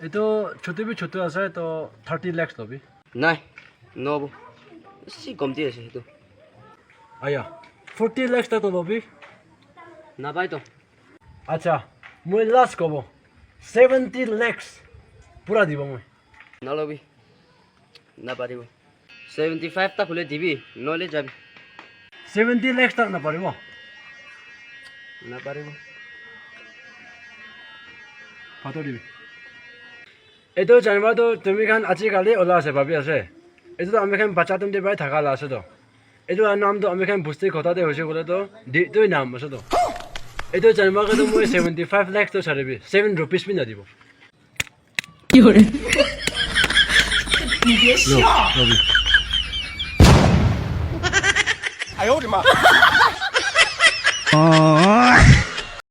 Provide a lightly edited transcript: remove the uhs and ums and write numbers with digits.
এইটো ছোটো আছে তো 30 lakhs লবি নাই নহ'ব বেছি কমতি আছে সেইটো আয়া 40 lakhs তো লবি নাপায় তো আচ্ছা মই লাষ্ট কব 70 lakhs পুরা দিব মই নলবি নাপাৰিব 75 টা খুলে দিবি নহ'লে যাবি 70 lakhs তক নাপাৰিব নাপাৰিব কত দিবি এইটো জানিবাতো তুমি খান আজিকালি ওলা আছে ভাবি আছে এইটো আমি খান বাচ্চা তুমি বাই থাকা আছে তো এইটো নামটো আমি খান বুঝতে কথাতে হৈছে বলে তো দুই নাম আছে তো এইটো জানিবাকে তো মই 75 lakhs তো ছাড়িবি 7 rupees বি না দিব 有人。你别笑。哎呦我的妈！哦。